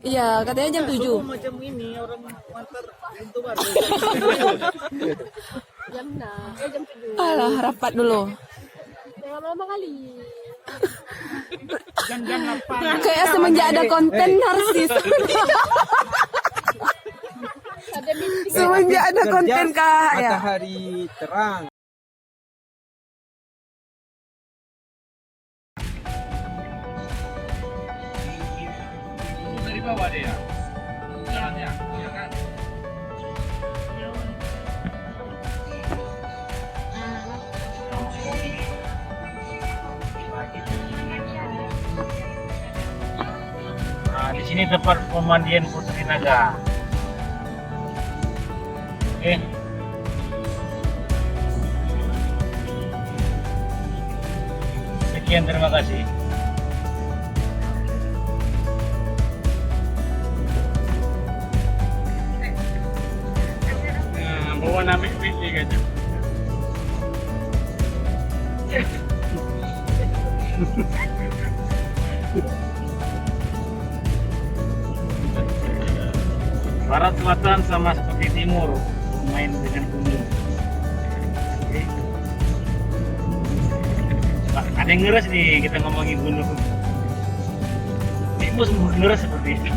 Iya, katanya jam 7. Macam ini orang antar pintu baru. Jam 6, jam 7. Alah, rapat dulu. Jangan lama kali. Jam-jam 8. Kayak semenjak ada konten narsis. Ada meeting. Semenjak ada konten kah ya. Matahari terang. Dari bawah dia. Jalannya, ya kan? Nah, di sini tempat pemandian Putri Naga. Oke. Sekian, terima kasih. Nah, bawa nama pilih aja. Barat selatan sama seperti timur, main dengan bumi. Oke. Pak, ada yang ngeres nih kita ngomongin gunung. Timus ngeres seperti ini.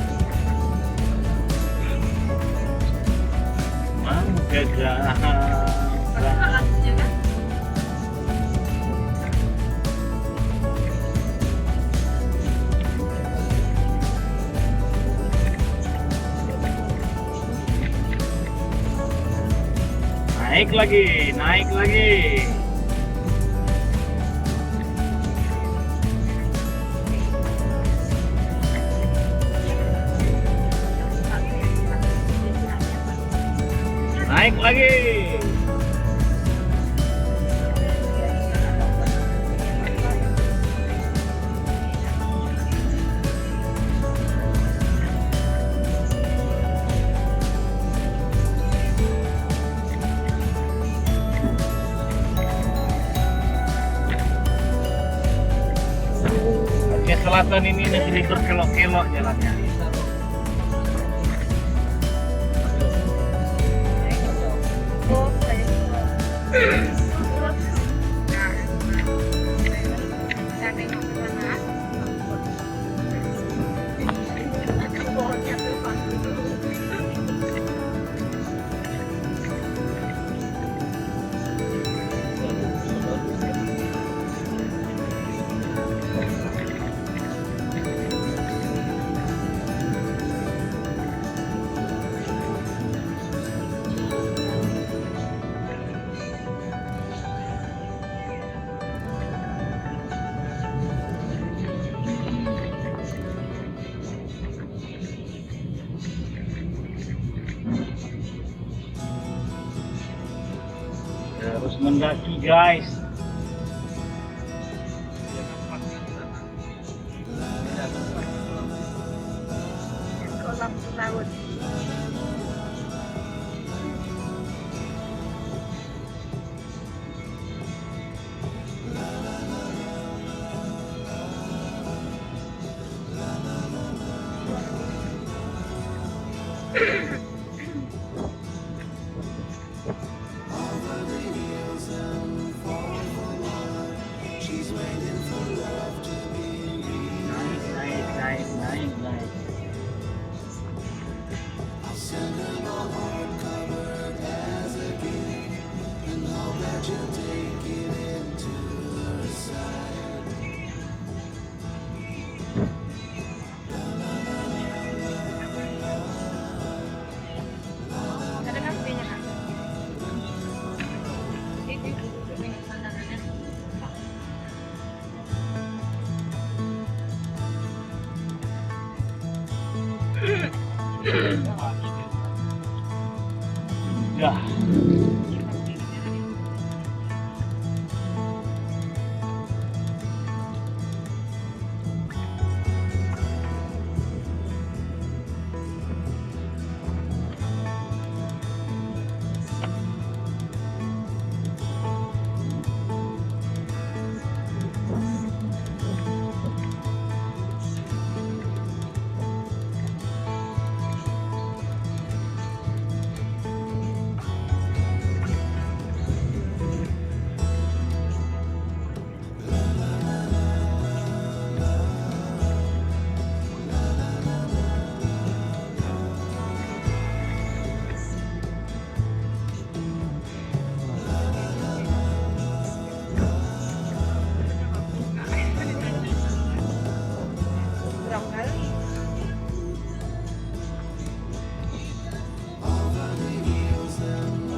Mau gagah. Naik lagi, naik lagi. Naik lagi. Oke, selatan ini negeri berkelok-kelok jalannya. Harus mendaki, guys. Kolam laut. Naik, naik, naik, naik, naik. Ada kafenya, Kak? Ya.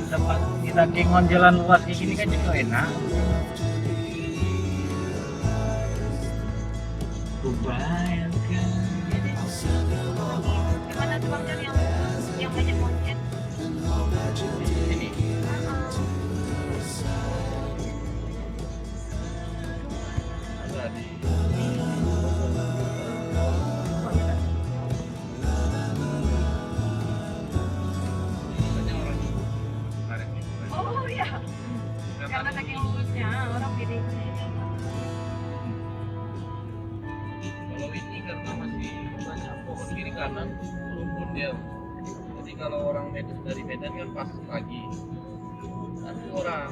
tempat kita kengon jalan luas kayak gini kan juga enak. Kubayangkan. Gimana tuh Bang Jan yang banyak monyet? Ini. Ada di. Oh iya. Karena saking lurusnya orang pilih. Kalau ini karena masih banyak pohon kiri kanan, rumput dia. Jadi kalau orang Medan dari Medan kan pas pagi, satu orang.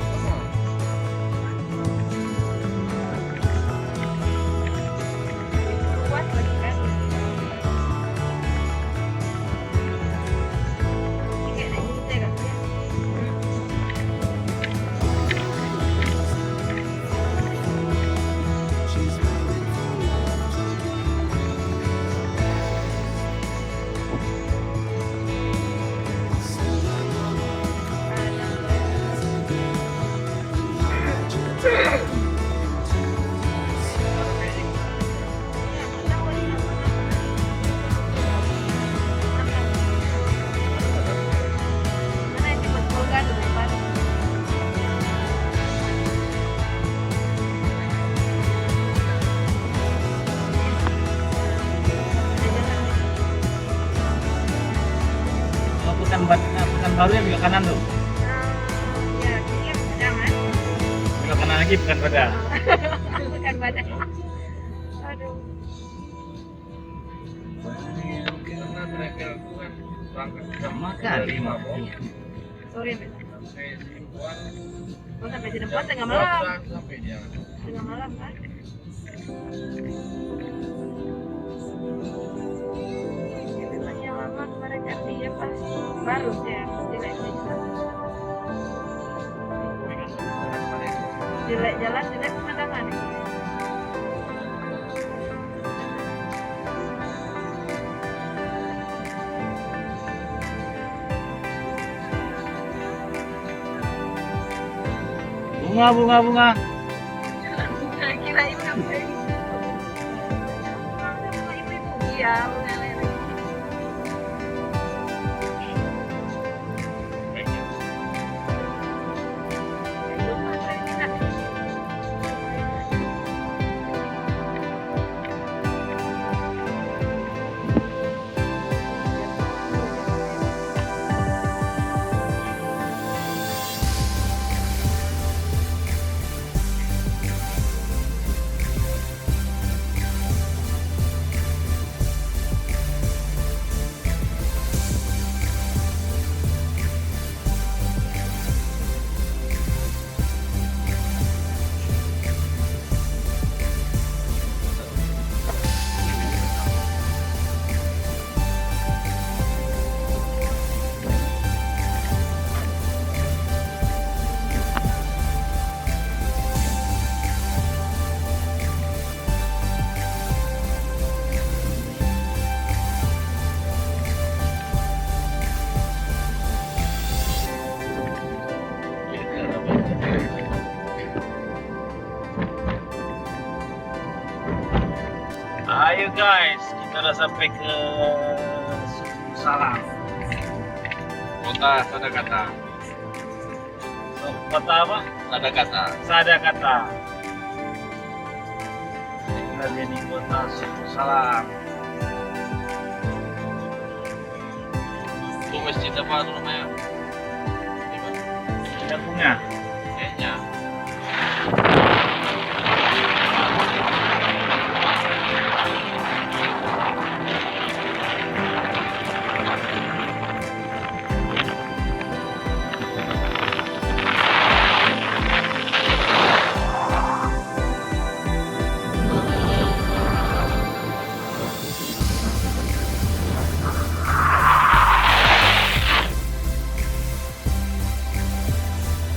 Sama. Luas lagi kan. Ini kayak naik gunung kan ya. Mana yang dibuat vulgar tuh depan? Oh, bukan baru yang belok kanan tuh. Ya, ini jangan. Belok kanan lagi bukan pada. Bukan badan. Aduh. Karena travel itu kan berangkat Sama dari kali. Mabok Sorry, Mbak. sampai Simpuan, Oh, sampai jam 4 tengah malam. sampai dia. Tengah malam kan? Ya, memangnya lama kemarin kan dia pas baru ya, jelek jelek jalan, jelek pemandangan. Bunga. Kira ibu ngapain? Bunga ibu-ibu. Iya, bunga lele. Itu mana ini nak? Ayo guys, kita udah sampai ke Salang. Kota Sadakata. Kota apa? Sadakata. Sadakata. Kita di kota Salang. Itu masjid apa tuh namanya? Ada bunga. Kayaknya.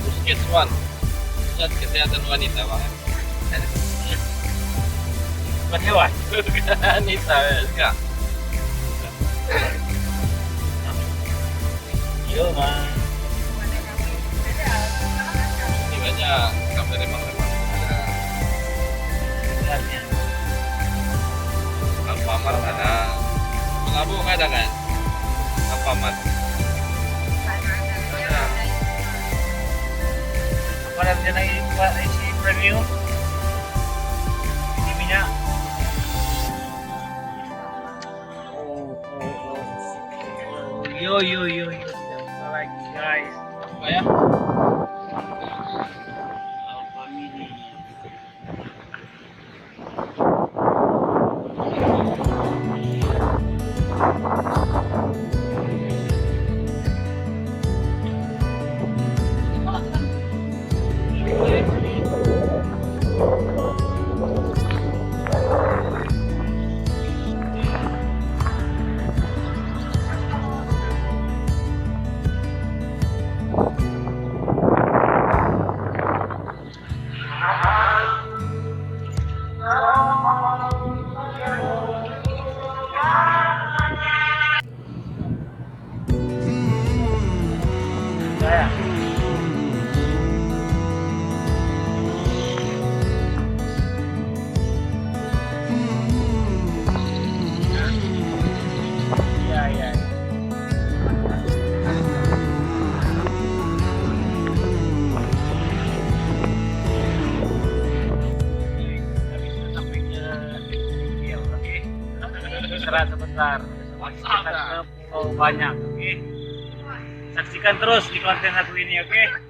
Puskeswan, pusat kesehatan wanita, Pak. bukan hewan. Nita enggak. Yo, Mas. Ini banyak kamera remang-remang. Sebenarnya. Alfamart ada. Pengabung ada kan? Alfamart. Ada. Apa rencana isi premium? Isi minyak. Yo. Tidak bisa lagi guys. Apa ya? Alfa Mini. Saya. Iya. Sampai ke India, oke? Istirahat sebentar. Kita ke Pulau Banyak, oke? Saksikan terus di konten aku ini, oke?